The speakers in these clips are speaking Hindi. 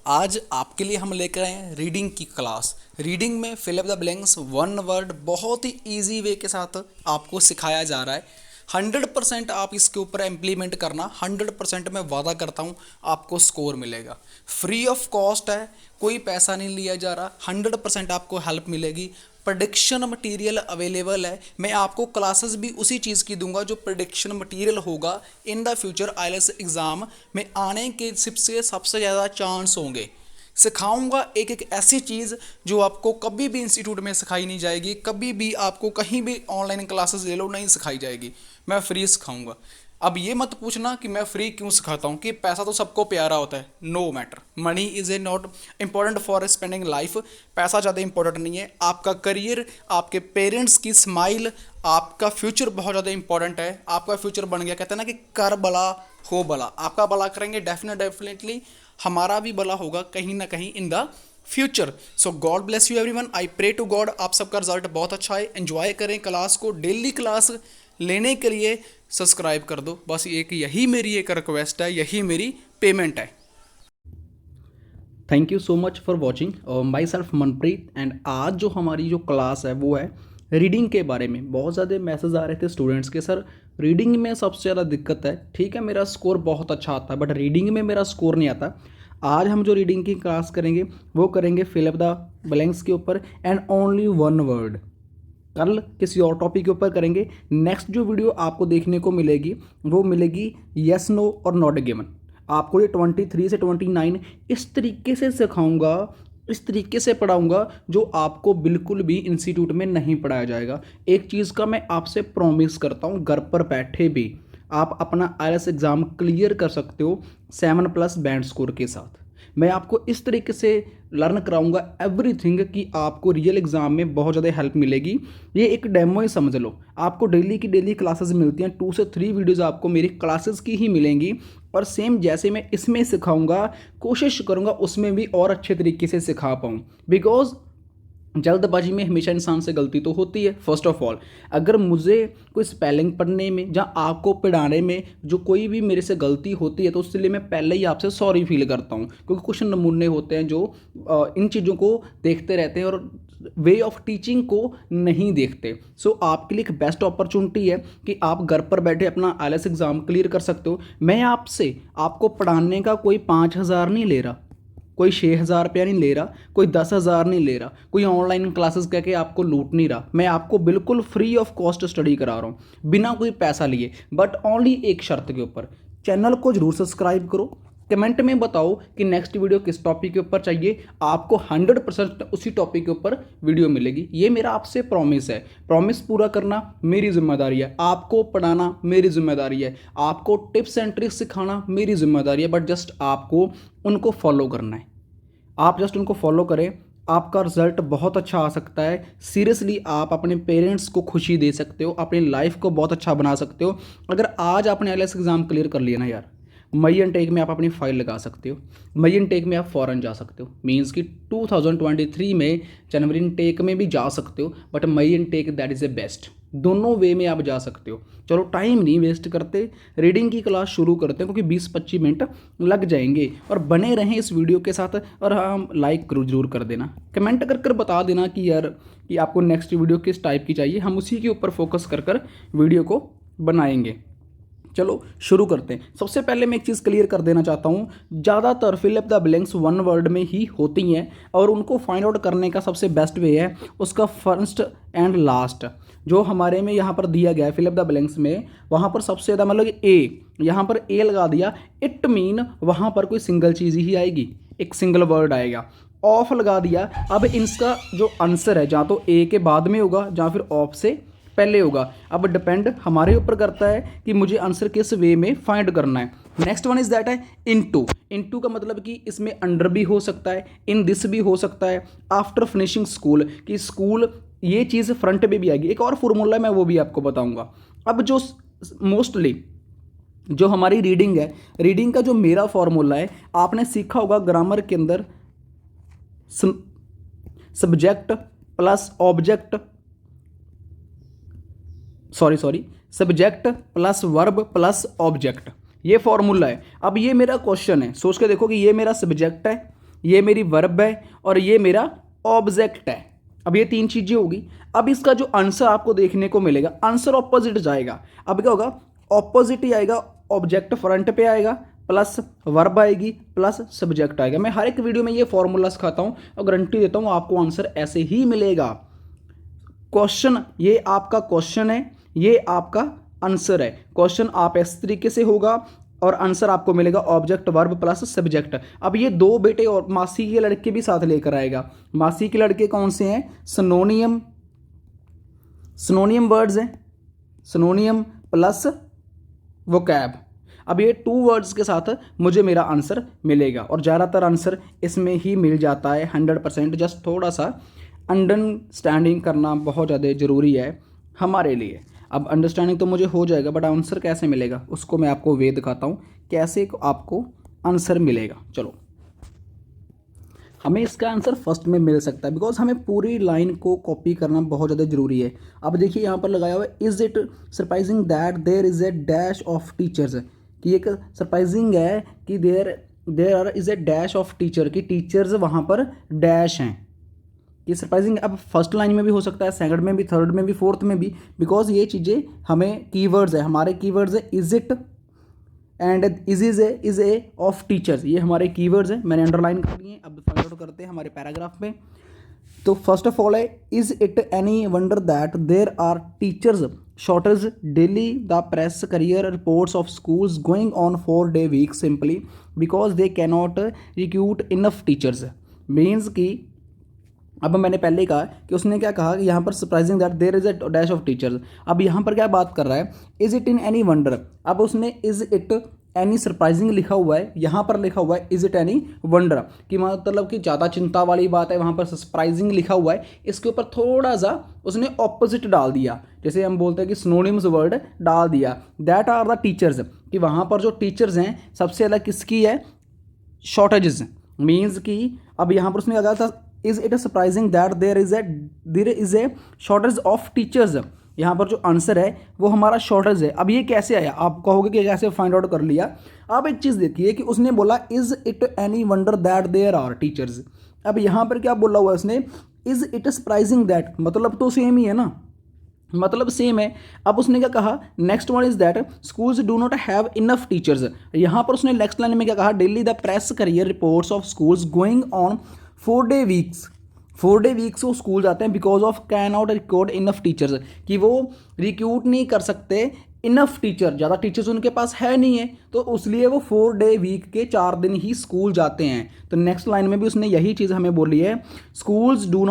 आज आपके लिए हम लेकर आए हैं रीडिंग की क्लास। रीडिंग में fill up the blanks one word बहुत ही इजी वे के साथ आपको सिखाया जा रहा है। 100% आप इसके ऊपर इम्प्लीमेंट करना, 100% मैं वादा करता हूँ आपको स्कोर मिलेगा। फ्री ऑफ कॉस्ट है, कोई पैसा नहीं लिया जा रहा, 100% आपको हेल्प मिलेगी। प्रेडिक्शन मटेरियल अवेलेबल है। मैं आपको क्लासेस भी उसी चीज़ की दूंगा जो प्रेडिक्शन मटेरियल होगा इन द फ्यूचर आईएलटीएस एग्ज़ाम में आने के सबसे ज़्यादा चांस होंगे। सिखाऊंगा एक एक ऐसी चीज़ जो आपको कभी भी इंस्टीट्यूट में सिखाई नहीं जाएगी, कभी भी आपको कहीं भी ऑनलाइन क्लासेस ले लो नहीं सिखाई जाएगी। मैं फ्री सिखाऊंगा। अब ये मत पूछना कि मैं फ्री क्यों सिखाता हूँ, कि पैसा तो सबको प्यारा होता है। No matter, money is a not important for spending life. पैसा ज़्यादा इंपॉर्टेंट नहीं है, आपका करियर, आपके पेरेंट्स की स्माइल, आपका फ्यूचर बहुत ज़्यादा इंपॉर्टेंट है। आपका फ्यूचर बन गया, कहते हैं ना कि कर भला हो भला। आपका भला करेंगे डेफिनेटली हमारा भी भला होगा कहीं ना कहीं in the future. So God bless you everyone. I pray to God आप सबका रिजल्ट बहुत अच्छा है। एंजॉय करें क्लास को। डेली क्लास लेने के लिए सब्सक्राइब कर दो, बस यही मेरी एक रिक्वेस्ट है, यही मेरी पेमेंट है। Thank you so much for watching my self Manpreet. And आज जो हमारी जो क्लास है वो है रीडिंग के बारे में। बहुत ज़्यादा मैसेज आ रहे थे स्टूडेंट्स के, सर रीडिंग में सबसे ज़्यादा दिक्कत है। ठीक है, मेरा स्कोर बहुत अच्छा आता है बट रीडिंग में मेरा स्कोर नहीं आता। आज हम जो रीडिंग की क्लास करेंगे वो करेंगे फिल अप द ब्लैंक्स के ऊपर एंड ओनली वन वर्ड। कल किसी और टॉपिक के ऊपर करेंगे। नेक्स्ट जो वीडियो आपको देखने को मिलेगी वो मिलेगी येस नो और नॉट गिवन। आपको ये 23 से 29 इस तरीके से सिखाऊंगा, इस तरीके से पढ़ाऊंगा जो आपको बिल्कुल भी इंस्टीट्यूट में नहीं पढ़ाया जाएगा। एक चीज़ का मैं आपसे प्रॉमिस करता हूँ, घर पर बैठे भी आप अपना आईएलटीएस एग्ज़ाम क्लियर कर सकते हो 7+ बैंड स्कोर के साथ। मैं आपको इस तरीके से लर्न कराऊंगा एवरीथिंग कि आपको रियल एग्जाम में बहुत ज़्यादा हेल्प मिलेगी। ये एक डेमो ही समझ लो। आपको डेली की डेली क्लासेस मिलती हैं, 2 से 3 वीडियोज़ आपको मेरी क्लासेस की ही मिलेंगी। और सेम जैसे मैं इसमें सिखाऊंगा कोशिश करूंगा उसमें भी और अच्छे तरीके से सिखा पाऊँ। बिकॉज जल्दबाजी में हमेशा इंसान से गलती तो होती है। फर्स्ट ऑफ ऑल, अगर मुझे कोई स्पेलिंग पढ़ने में या आपको पढ़ाने में जो कोई भी मेरे से गलती होती है तो उसके लिए मैं पहले ही आपसे सॉरी फील करता हूँ, क्योंकि कुछ नमूने होते हैं जो इन चीज़ों को देखते रहते हैं और वे ऑफ टीचिंग को नहीं देखते। सो आपके लिए एक बेस्ट अपॉर्चुनिटी है कि आप घर पर बैठे अपना आईएलटीएस एग्ज़ाम क्लियर कर सकते हो। मैं आपसे आपको पढ़ाने का कोई 5,000 नहीं ले रहा, कोई 6,000 रुपया नहीं ले रहा, कोई 10,000 नहीं ले रहा, कोई ऑनलाइन क्लासेस कह के आपको लूट नहीं रहा। मैं आपको बिल्कुल फ्री ऑफ कॉस्ट स्टडी करा रहा हूँ बिना कोई पैसा लिए, बट ओनली एक शर्त के ऊपर। चैनल को जरूर सब्सक्राइब करो। कमेंट में बताओ कि नेक्स्ट वीडियो किस टॉपिक के ऊपर चाहिए। आपको 100% उसी टॉपिक के ऊपर वीडियो मिलेगी। ये मेरा आपसे प्रॉमिस है। प्रॉमिस पूरा करना मेरी जिम्मेदारी है, आपको पढ़ाना मेरी जिम्मेदारी है, आपको टिप्स एंड ट्रिक्स सिखाना मेरी जिम्मेदारी है। बट जस्ट आपको उनको फॉलो करना है। आप जस्ट उनको फॉलो करें, आपका रिजल्ट बहुत अच्छा आ सकता है। सीरियसली आप अपने पेरेंट्स को खुशी दे सकते हो, अपनी लाइफ को बहुत अच्छा बना सकते हो। अगर आज आपने आईएलटीएस एग्ज़ाम क्लियर कर लिया ना यार, मई इनटेक में आप अपनी फाइल लगा सकते हो। मई इनटेक में आप फ़ॉरन जा सकते हो। मींस कि 2023 में जनवरी इनटेक में भी जा सकते हो, but May intake that is a best. दोनों वे में आप जा सकते हो। चलो टाइम नहीं वेस्ट करते, रीडिंग की क्लास शुरू करते हैं, क्योंकि 20-25 मिनट लग जाएंगे। और बने रहें इस वीडियो के साथ। और हाँ, लाइक जरूर कर देना, कमेंट कर बता देना कि यार कि आपको नेक्स्ट वीडियो किस टाइप की चाहिए। हम उसी के ऊपर फोकस कर वीडियो को बनाएंगे। चलो शुरू करते हैं। सबसे पहले मैं एक चीज़ क्लियर कर देना चाहता हूँ, ज़्यादातर fill up the blanks one word में ही होती हैं और उनको फाइंड आउट करने का सबसे बेस्ट वे है उसका फर्स्ट एंड लास्ट। जो हमारे में यहाँ पर दिया गया है फिल अप द ब्लैंक्स में, वहाँ पर सबसे ज़्यादा मतलब ए, यहाँ पर ए लगा दिया, इट मीन वहाँ पर कोई सिंगल चीज़ ही आएगी, एक सिंगल वर्ड आएगा। ऑफ लगा दिया, अब इसका जो आंसर है जहाँ तो ए के बाद में होगा जहाँ फिर ऑफ से पहले होगा। अब डिपेंड हमारे ऊपर करता है कि मुझे आंसर किस वे में फाइंड करना है। नेक्स्ट वन इज दैट है इनटू। इनटू का मतलब कि इसमें अंडर भी हो सकता है, इन दिस भी हो सकता है, आफ्टर फिनिशिंग स्कूल, कि स्कूल ये चीज़ फ्रंट पे भी आएगी। एक और फॉर्मूला है मैं वो भी आपको बताऊंगा। अब जो मोस्टली जो हमारी रीडिंग है, रीडिंग का जो मेरा फॉर्मूला है आपने सीखा होगा ग्रामर के अंदर, subject plus object, subject plus verb plus object, ये फॉर्मूला है। अब ये मेरा क्वेश्चन है, सोच के देखो कि ये मेरा सब्जेक्ट है, ये मेरी वर्ब है और ये मेरा ऑब्जेक्ट है। अब ये 3 चीज़ें होगी। अब इसका जो आंसर आपको देखने को मिलेगा, आंसर ऑपोजिट जाएगा। अब क्या होगा, ऑपोजिट ही आएगा, ऑब्जेक्ट फ्रंट पे आएगा, प्लस वर्ब आएगी, प्लस सब्जेक्ट आएगा। मैं हर एक वीडियो में ये फॉर्मूला सिखाता हूँ और गारंटी देता हूँ आपको आंसर ऐसे ही मिलेगा। क्वेश्चन, ये आपका क्वेश्चन है, ये आपका आंसर है। क्वेश्चन आप इस तरीके से होगा और आंसर आपको मिलेगा ऑब्जेक्ट वर्ब प्लस सब्जेक्ट। अब ये 2 बेटे और मासी के लड़के भी साथ लेकर आएगा। मासी के लड़के कौन से हैं, सिनोनियम, सिनोनियम वर्ड्स हैं, सिनोनियम प्लस वोकैब। अब ये 2 वर्ड्स के साथ मुझे मेरा आंसर मिलेगा और ज़्यादातर आंसर इसमें ही मिल जाता है 100%। जस्ट थोड़ा सा अंडरस्टैंडिंग करना बहुत ज़्यादा ज़रूरी है हमारे लिए। अब अंडरस्टैंडिंग तो मुझे हो जाएगा, बट आंसर कैसे मिलेगा उसको मैं आपको वे दिखाता हूँ कैसे आपको आंसर मिलेगा। चलो, हमें इसका आंसर फर्स्ट में मिल सकता है बिकॉज हमें पूरी लाइन को कॉपी करना बहुत ज़्यादा ज़रूरी है। अब देखिए यहाँ पर लगाया हुआ है, is it surprising that there is a dash of teachers, कि एक सरप्राइजिंग है कि there are is a dash of teacher, कि टीचर्स वहाँ पर डैश हैं। ये सरप्राइजिंग अब फर्स्ट लाइन में भी हो सकता है, सेकंड में भी, थर्ड में भी, फोर्थ में भी, बिकॉज ये चीज़ें हमें कीवर्ड्स है, हमारे कीवर्ड्स है is it and is a of teachers, ये हमारे कीवर्ड्स हैं, मैंने अंडरलाइन कर लिए। अब फाइंड आउट करते हैं हमारे पैराग्राफ में। तो फर्स्ट ऑफ ऑल है, is it any wonder that there are teachers shortage daily, the press career reports of schools going on 4-day week simply because they cannot recruit enough teachers. Means कि अब मैंने पहले ही कहा कि उसने क्या कहा कि यहाँ पर surprising that there is a dash of teachers. अब यहाँ पर क्या बात कर रहा है, is it in any wonder. अब उसने इज इट एनी सरप्राइजिंग लिखा हुआ है, यहाँ पर लिखा हुआ है इज इट एनी वंडर, कि मतलब कि ज़्यादा चिंता वाली बात है, वहाँ पर सरप्राइजिंग लिखा हुआ है। इसके ऊपर थोड़ा सा उसने ऑपोजिट डाल दिया, जैसे हम बोलते हैं कि सिनोनिम्स वर्ड डाल दिया, दैट आर द टीचर्स, कि वहाँ पर जो टीचर्स हैं सबसे अलग किसकी है, शॉर्टेजेस। मीन्स कि अब यहाँ पर उसने कहा था is it surprising that there is a shortage of teachers. यहाँ पर जो आंसर है वो हमारा शॉर्टेज है। अब ये कैसे आया, आप कहोगे कि कैसे फाइंड आउट कर लिया। अब एक चीज़ देखिए कि उसने बोला is it any wonder that there are teachers. अब यहाँ पर क्या बोला हुआ है उसने, इज इट सरप्राइजिंग दैट, मतलब तो सेम ही है ना, मतलब सेम है। अब उसने क्या कहा, next one is that schools do not have enough teachers. यहाँ पर उसने नेक्स्ट लाइन में क्या कहा, daily the press career reports of schools going on 4-day weeks. 4-day weeks वो स्कूल जाते हैं because of can not recruit enough teachers, कि वो रिक्रूट नहीं कर सकते इनफ टीचर, ज़्यादा टीचर्स उनके पास है नहीं है, तो उसलिए वो 4-day वीक के 4 दिन ही स्कूल जाते हैं। तो नेक्स्ट लाइन में भी उसने यही चीज़ हमें बोली है, schools do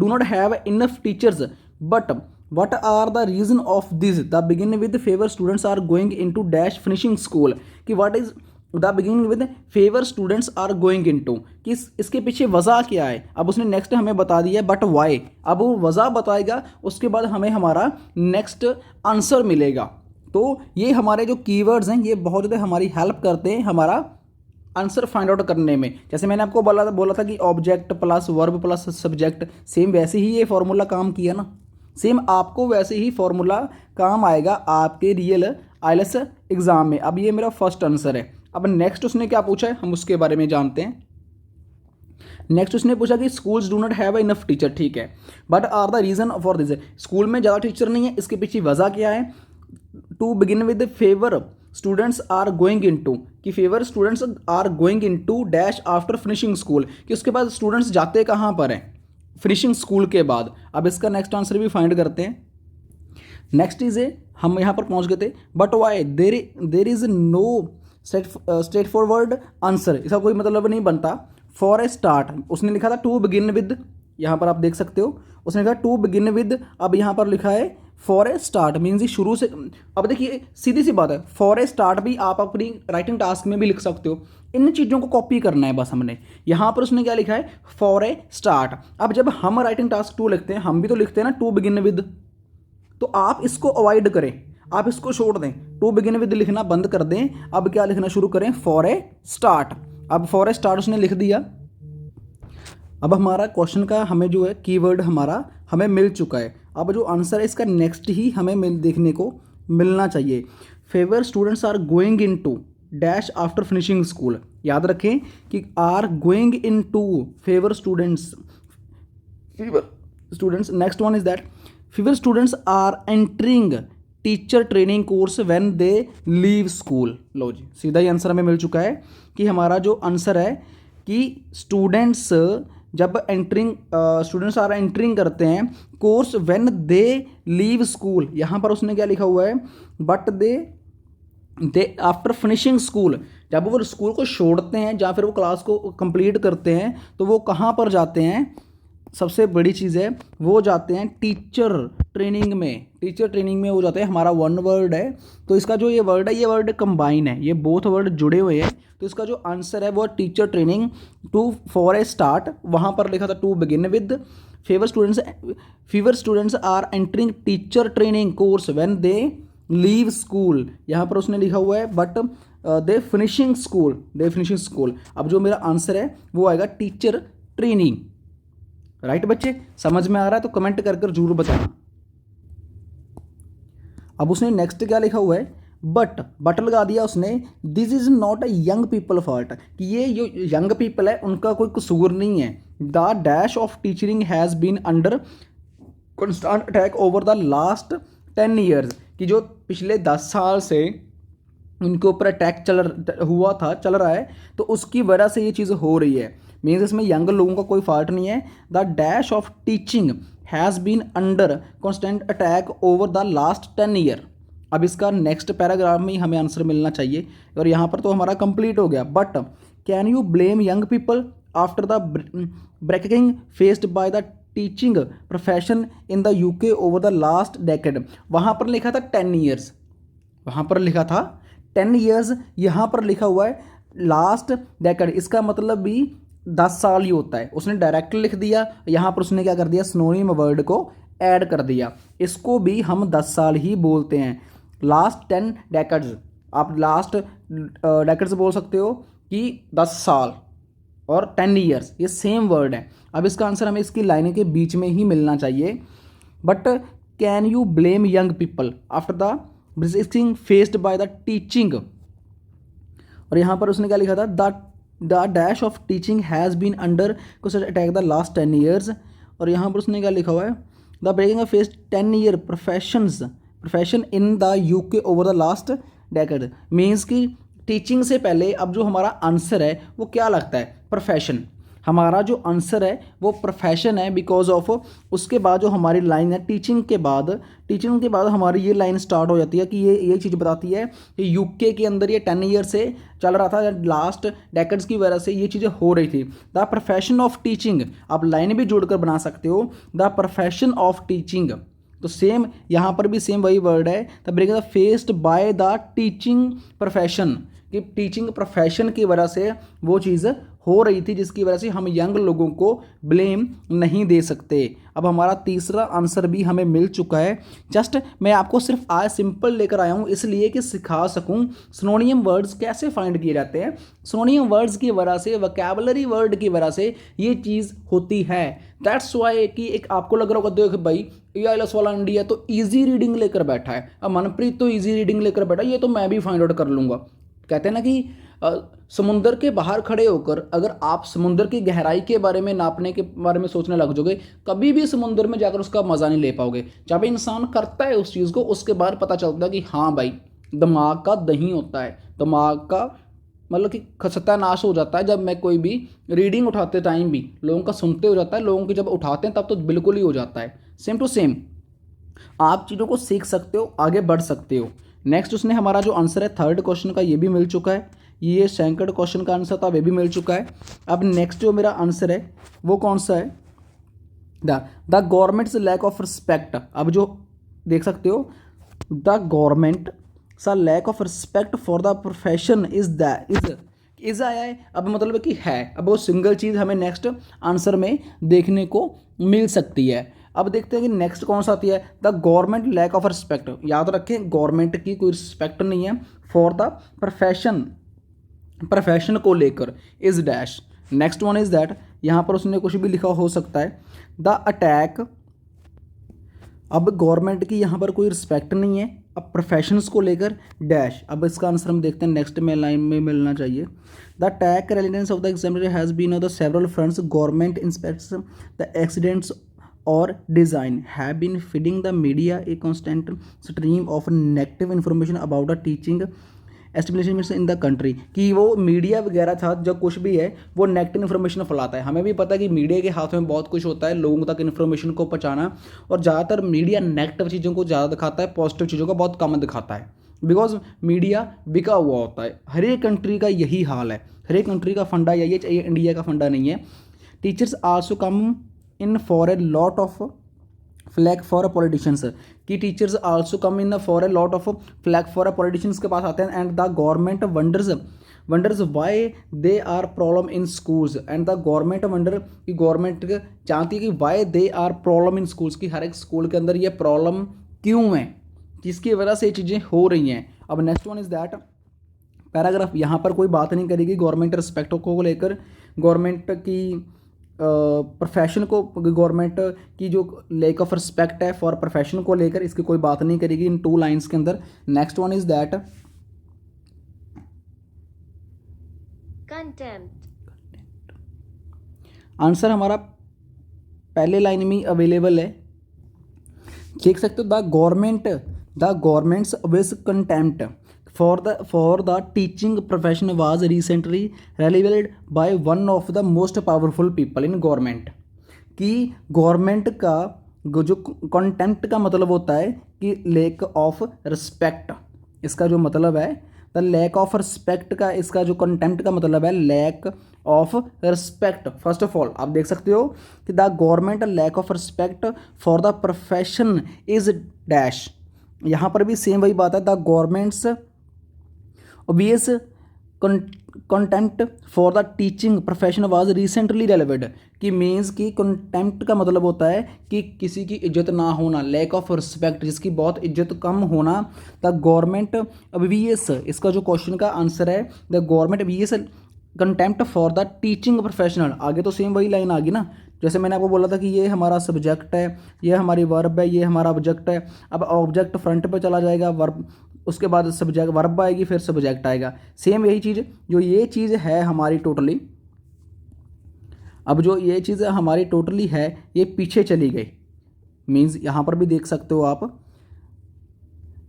not have enough teachers but what are the reason of this, the begin with favor students are going into dash finishing school, कि what is the beginning with fewer students are going into, कि इसके पीछे वजह क्या है। अब उसने नेक्स्ट हमें बता दिया बट वाई, अब वो वजह बताएगा, उसके बाद हमें हमारा नेक्स्ट आंसर मिलेगा। तो ये हमारे जो कीवर्ड्स हैं ये बहुत ज़्यादा हमारी हेल्प करते हैं हमारा आंसर फाइंड आउट करने में। जैसे मैंने आपको बोला था कि object plus verb plus subject, same वैसे ही ये फॉर्मूला काम किया ना, सेम आपको वैसे ही फॉर्मूला काम आएगा आपके रियल आईएलटीएस एग्जाम में। अब ये मेरा फर्स्ट आंसर है। अब नेक्स्ट उसने क्या पूछा है हम उसके बारे में जानते हैं। नेक्स्ट उसने पूछा कि schools do not have enough teacher, ठीक है, but are the reason for this, school में ज़्यादा टीचर नहीं है, इसके पीछे वजह क्या है। To begin with fewer students are going into, कि fewer students are going into dash after finishing school, कि उसके बाद स्टूडेंट्स जाते कहाँ पर हैं, फिनिशिंग स्कूल के बाद। अब इसका नेक्स्ट आंसर भी फाइंड करते हैं। नेक्स्ट इज ए, हम यहाँ पर पहुँच गए थे, but why there is no straightforward answer, इसका कोई मतलब नहीं बनता। फॉर ए स्टार्ट उसने लिखा था टू बिगिन विद, यहाँ पर आप देख सकते हो उसने लिखा टू बिगिन विद, अब यहाँ पर लिखा है फॉर ए स्टार्ट, मीन्स शुरू से। अब देखिए सीधी सी बात है, फॉर ए स्टार्ट भी आप अपनी राइटिंग टास्क में भी लिख सकते हो, इन चीज़ों को कॉपी करना है बस हमने। यहाँ पर उसने क्या लिखा है, फॉर ए स्टार्ट। अब जब हम राइटिंग टास्क 2 लिखते हैं, हम भी तो लिखते हैं ना टू बिगिन विद, तो आप इसको अवॉइड करें, आप इसको छोड़ दें, टू बिगिन विद लिखना बंद कर दें। अब क्या लिखना शुरू करें, फॉर ए स्टार्ट। अब फॉर ए स्टार्ट उसने लिख दिया। अब हमारा क्वेश्चन का हमें जो है कीवर्ड हमारा हमें मिल चुका है। अब जो आंसर है इसका नेक्स्ट ही हमें देखने को मिलना चाहिए। Fewer students are going into dash after finishing school. याद रखें कि are going in to fewer students, next one is that fewer students are entering teacher training course when they leave school. लो जी, सीधा ही आंसर हमें मिल चुका है कि हमारा जो आंसर है कि स्टूडेंट्स जब स्टूडेंट्स आर एंटरिंग करते हैं course when they leave school. यहाँ पर उसने क्या लिखा हुआ है, but they after finishing school, जब वो स्कूल को छोड़ते हैं या फिर वो क्लास को कंप्लीट करते हैं तो वो कहाँ पर जाते हैं, सबसे बड़ी चीज़ है वो जाते हैं टीचर ट्रेनिंग में। टीचर ट्रेनिंग में वो जाते हैं, हमारा वन वर्ड है तो इसका जो ये वर्ड है, ये वर्ड कंबाइन है, ये बोथ वर्ड जुड़े हुए हैं, तो इसका जो आंसर है वो teacher training. To for a start, वहाँ पर लिखा था to begin with. Fewer students are entering teacher training course when they leave school. यहाँ पर उसने लिखा हुआ है बट दे फिनिशिंग स्कूल। अब जो मेरा आंसर है वो आएगा टीचर ट्रेनिंग। राइट बच्चे, समझ में आ रहा है तो कमेंट कर कर जरूर बताना। अब उसने नेक्स्ट क्या लिखा हुआ है, बट लगा दिया उसने, this is not a young people fault, कि ये जो यंग पीपल है उनका कोई कसूर नहीं है। The dash of teaching has been under constant attack over the last 10 years, कि जो पिछले 10 साल से उनके ऊपर अटैक चल रहा है तो उसकी वजह से ये चीज़ हो रही है। मीन्स इसमें यंग लोगों का कोई फॉल्ट नहीं है। The dash of teaching has been under constant attack over the last 10 year. अब इसका नेक्स्ट पैराग्राफ में ही हमें आंसर मिलना चाहिए और यहाँ पर तो हमारा कंप्लीट हो गया। But can you blame young people after the breaking faced by the teaching profession in the UK over the last decade. वहाँ पर लिखा था 10 ईयर्स, वहाँ पर लिखा था 10 ईयर्स, यहाँ पर लिखा हुआ है लास्ट डेकेड, इसका मतलब भी 10 साल ही होता है। उसने डायरेक्ट लिख दिया, यहाँ पर उसने क्या कर दिया, सिनोनिम वर्ड को ऐड कर दिया। इसको भी हम 10 साल ही बोलते हैं, लास्ट 10 डेकेड्स। आप लास्ट डेकेड्स बोल सकते हो कि 10 साल, और 10 ईयर्स ये सेम वर्ड है। अब इसका आंसर हमें इसकी लाइन के बीच में ही मिलना चाहिए। But can you blame young people after the breaking faced by the teaching, और यहाँ पर उसने क्या लिखा था, the dash of teaching has been under attack the last 10 years, और यहाँ पर उसने क्या लिखा हुआ है, the breaking of faced 10 year profession in the UK over the last decade. Means कि टीचिंग से पहले अब जो हमारा आंसर है वो क्या लगता है, प्रोफेशन। हमारा जो आंसर है वो प्रोफेशन है, बिकॉज ऑफ उसके बाद जो हमारी लाइन है टीचिंग के बाद हमारी ये लाइन स्टार्ट हो जाती है कि ये चीज़ बताती है कि यूके के अंदर ये 10 ईयर से चल रहा था, लास्ट डेकेड्स की वजह से ये चीज़ें हो रही थी। द प्रोफेशन ऑफ टीचिंग, आप लाइन भी जोड़कर बना सकते हो, द प्रोफेशन ऑफ टीचिंग। तो सेम यहाँ पर भी सेम वही वर्ड है, the breaking faced by the teaching profession, कि टीचिंग प्रोफेशन की वजह से वो चीज़ हो रही थी, जिसकी वजह से हम यंग लोगों को ब्लेम नहीं दे सकते। अब हमारा तीसरा आंसर भी हमें मिल चुका है। जस्ट मैं आपको सिर्फ आज सिंपल लेकर आया हूँ इसलिए कि सिखा सकूँ सिनोनियम वर्ड्स कैसे फाइंड किए जाते हैं। सिनोनियम वर्ड्स की वजह से, वोकैबुलरी वर्ड की वजह से ये चीज़ होती है। दैट्स वाई कि एक आपको लग रहा होगा, देख भाई ये आईएलटीएस वाला इंडिया तो ईजी रीडिंग लेकर बैठा है, अब मनप्रीत तो ईजी रीडिंग लेकर बैठा है, ये तो मैं भी फाइंड आउट कर लूँगा। कहते हैं ना कि समुंदर के बाहर खड़े होकर अगर आप समुंदर की गहराई के बारे में, नापने के बारे में सोचने लग जाओगे, कभी भी समुंदर में जाकर उसका मज़ा नहीं ले पाओगे। जब इंसान करता है उस चीज़ को, उसके बाद पता चलता है कि हाँ भाई दिमाग का दही होता है, दिमाग का मतलब कि सत्यानाश हो जाता है। जब मैं कोई भी रीडिंग उठाते टाइम भी लोगों का सुनते हो जाता है, लोगों की जब उठाते हैं तब तो बिल्कुल ही हो जाता है। सेम टू सेम आप चीज़ों को सीख सकते हो, आगे बढ़ सकते हो। नेक्स्ट उसने हमारा जो आंसर है थर्ड क्वेश्चन का, ये भी मिल चुका है। ये सेकंड क्वेश्चन का आंसर था, वे भी मिल चुका है। अब नेक्स्ट जो मेरा आंसर है वो कौन सा है, the governments lack of respect. अब जो देख सकते हो, द गवर्नमेंट सा lack of respect for the profession is आया है, अब मतलब कि है। अब वो सिंगल चीज़ हमें नेक्स्ट आंसर में देखने को मिल सकती है। अब देखते हैं कि नेक्स्ट कौन सा आती है, the government lack of respect. याद रखें गवर्नमेंट की कोई रिस्पेक्ट नहीं है फॉर द प्रोफेशन को लेकर, is dash. Next one is that, यहाँ पर उसने कुछ भी लिखा हो सकता है, द अटैक। अब गवर्नमेंट की यहाँ पर कोई रिस्पेक्ट नहीं है, अब प्रोफेशंस को लेकर डैश। अब इसका आंसर हम देखते हैं, नेक्स्ट में लाइन में मिलना चाहिए। द टैक reliance of the examiner has been on the several fronts, government inspects the accidents or design have been feeding the media a constant stream of negative information about the teaching estimations in the country, कि वो मीडिया वगैरह था जो कुछ भी है वो नेगेटिव इन्फॉर्मेशन फैलाता है। हमें भी पता है कि मीडिया के हाथ में बहुत कुछ होता है लोगों तक इन्फॉर्मेशन को पहुंचाना, और ज़्यादातर मीडिया नेगेटिव चीज़ों को ज़्यादा दिखाता है, पॉजिटिव चीज़ों को बहुत कम दिखाता है, बिकॉज मीडिया बिका हुआ होता है। हर एक कंट्री का यही हाल है, हर एक कंट्री का फंडा यही है, चाहिए इंडिया का फंडा नहीं है। Teachers also come in for a lot of flag for politicians, कि teachers also come in for a lot of flag for politicians के पास आते हैं। And the government wonders why they are problem in schools, and the government wonder, कि गवर्नमेंट चाहती है कि why they are problem in schools, की हर एक स्कूल के अंदर ये प्रॉब्लम क्यों है, किसकी वजह से ये चीज़ें हो रही हैं। अब next one is that paragraph, यहाँ पर कोई बात नहीं करेगी गवर्नमेंट रिस्पेक्ट को लेकर, गवर्नमेंट की प्रोफेशन को, गवर्नमेंट की जो लेक ऑफ रिस्पेक्ट है फॉर प्रोफेशन को लेकर, इसकी कोई बात नहीं करेगी इन 2 लाइन्स के अंदर। Next one is that contempt. Answer हमारा पहले लाइन में अवेलेबल है, देख सकते हो। The governments with contempt for the teaching profession was recently relegated by one of the most powerful people in government, कि गवर्नमेंट का जो कंटेम्प्ट का मतलब होता है कि लैक ऑफ रिस्पेक्ट, इसका जो मतलब है द लैक ऑफ रिस्पेक्ट का, इसका जो कंटेम्प्ट का मतलब है lack of respect. First of all आप देख सकते हो कि the government lack of respect for the profession is dash, यहाँ पर भी सेम वही बात है। The governments obvious contempt for the teaching profession was recently relegated, कि मीन्स कि कंटेम्प्ट का मतलब होता है कि किसी की इज्जत ना होना, लैक ऑफ रिस्पेक्ट, जिसकी बहुत इज्जत कम होना। द गवर्नमेंट obvious, इसका जो क्वेश्चन का आंसर है the government obvious contempt for the teaching professional. आगे तो सेम वही लाइन आ गई ना, जैसे मैंने आपको बोला था कि ये हमारा सब्जेक्ट है, ये हमारी वर्ब है, ये हमारा ऑब्जेक्ट है। अब ऑब्जेक्ट फ्रंट पे चला जाएगा, वर्ब उसके बाद सब्जेक्ट, वर्ब आएगी, फिर सब्जेक्ट आएगा। सेम यही चीज़ जो ये चीज़ है हमारी टोटली, अब जो ये चीज़ हमारी टोटली है ये पीछे चली गई, मीन्स यहाँ पर भी देख सकते हो आप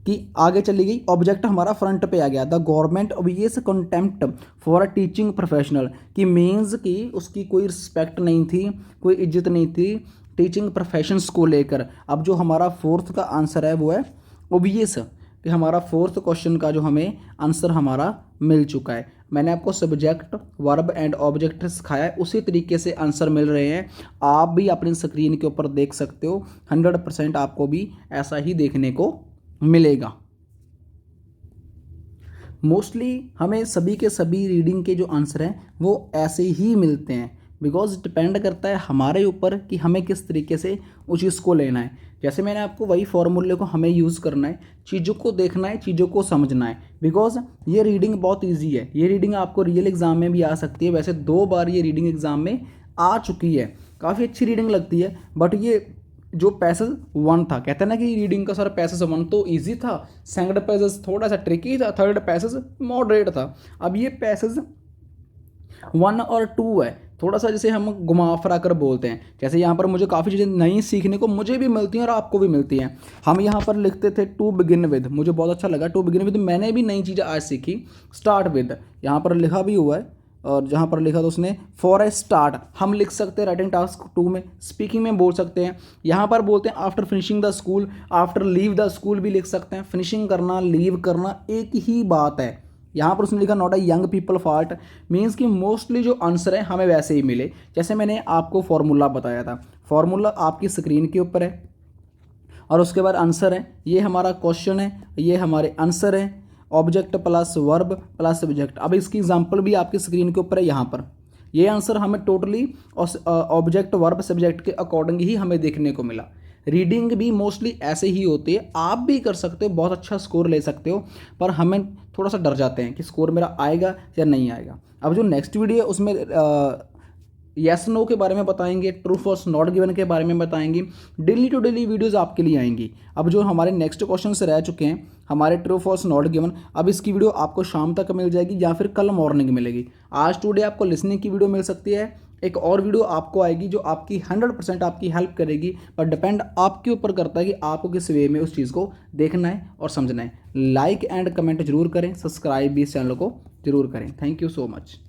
कि आगे चली गई, ऑब्जेक्ट हमारा फ्रंट पे आ गया। The government obvious contempt for a teaching professional, कि मीन्स कि उसकी कोई रिस्पेक्ट नहीं थी, कोई इज्जत नहीं थी टीचिंग प्रोफेशंस को लेकर। अब जो हमारा फोर्थ का आंसर है वो है ऑब्वियस, कि हमारा फोर्थ क्वेश्चन का जो हमें आंसर हमारा मिल चुका है। मैंने आपको सब्जेक्ट, वर्ब एंड ऑब्जेक्ट सिखाया है, उसी तरीके से आंसर मिल रहे हैं। आप भी अपनी स्क्रीन के ऊपर देख सकते हो, 100% आपको भी ऐसा ही देखने को मिलेगा। मोस्टली हमें सभी के सभी रीडिंग के जो आंसर हैं वो ऐसे ही मिलते हैं, बिकॉज डिपेंड करता है हमारे ऊपर कि हमें किस तरीके से उस चीज़ को लेना है। जैसे मैंने आपको वही फॉर्मूले को हमें यूज़ करना है, चीज़ों को देखना है, चीज़ों को समझना है, बिकॉज ये रीडिंग बहुत ईजी है। ये रीडिंग आपको रियल एग्ज़ाम में भी आ सकती है, वैसे 2 बार ये रीडिंग एग्ज़ाम में आ चुकी है, काफ़ी अच्छी रीडिंग लगती है। बट ये जो पैसेज 1 था, कहते हैं ना कि रीडिंग का सर पैसेज 1 तो इजी था, सेकंड पैसेज थोड़ा सा ट्रिकी था, थर्ड पैसेज मॉडरेट था। अब ये पैसेज 1 और 2 है, थोड़ा सा जैसे हम घुमा फिरा कर बोलते हैं। जैसे यहाँ पर मुझे काफ़ी चीज़ें नई सीखने को मुझे भी मिलती हैं और आपको भी मिलती हैं। हम यहाँ पर लिखते थे टू बिगिन विद, मुझे बहुत अच्छा लगा टू बिगिन विद, मैंने भी नई चीज़ें आज सीखी। स्टार्ट विद यहाँ पर लिखा भी हुआ है, और जहाँ पर लिखा तो उसने फॉर ए स्टार्ट हम लिख सकते हैं राइटिंग टास्क 2 में, स्पीकिंग में बोल सकते हैं। यहाँ पर बोलते हैं after finishing the school, after leave the school भी लिख सकते हैं। फिनिशिंग करना, लीव करना एक ही बात है। यहाँ पर उसने लिखा not a young people fault, means कि मोस्टली जो आंसर है हमें वैसे ही मिले जैसे मैंने आपको फॉर्मूला बताया था। फॉर्मूला आपकी स्क्रीन के ऊपर है और उसके बाद आंसर है, ये हमारा क्वेश्चन है, ये हमारे आंसर है, object plus verb plus subject. अब इसकी एग्जांपल भी आपकी स्क्रीन के ऊपर है। यहाँ पर ये आंसर हमें टोटली ऑब्जेक्ट वर्ब सब्जेक्ट के अकॉर्डिंग ही हमें देखने को मिला। रीडिंग भी मोस्टली ऐसे ही होती है, आप भी कर सकते हो, बहुत अच्छा स्कोर ले सकते हो, पर हमें थोड़ा सा डर जाते हैं कि स्कोर मेरा आएगा या नहीं आएगा। अब जो नेक्स्ट वीडियो है उसमें यस नो के बारे में बताएंगे, ट्रू फॉल्स नॉट गिवन के बारे में बताएंगे। डेली टू डेली वीडियोस आपके लिए आएंगी। अब जो हमारे नेक्स्ट क्वेश्चंस रह चुके हैं हमारे ट्रू फॉल्स नॉट गिवन, अब इसकी वीडियो आपको शाम तक मिल जाएगी या फिर कल मॉर्निंग मिलेगी। आज टुडे आपको लिसनिंग की वीडियो मिल सकती है, एक और वीडियो आपको आएगी जो आपकी 100% आपकी हेल्प करेगी, पर डिपेंड आपके ऊपर करता है कि आपको किस वे में उस चीज़ को देखना है और समझना है। लाइक एंड कमेंट जरूर करें, सब्सक्राइब भी इस चैनल को जरूर करें। Thank you so much.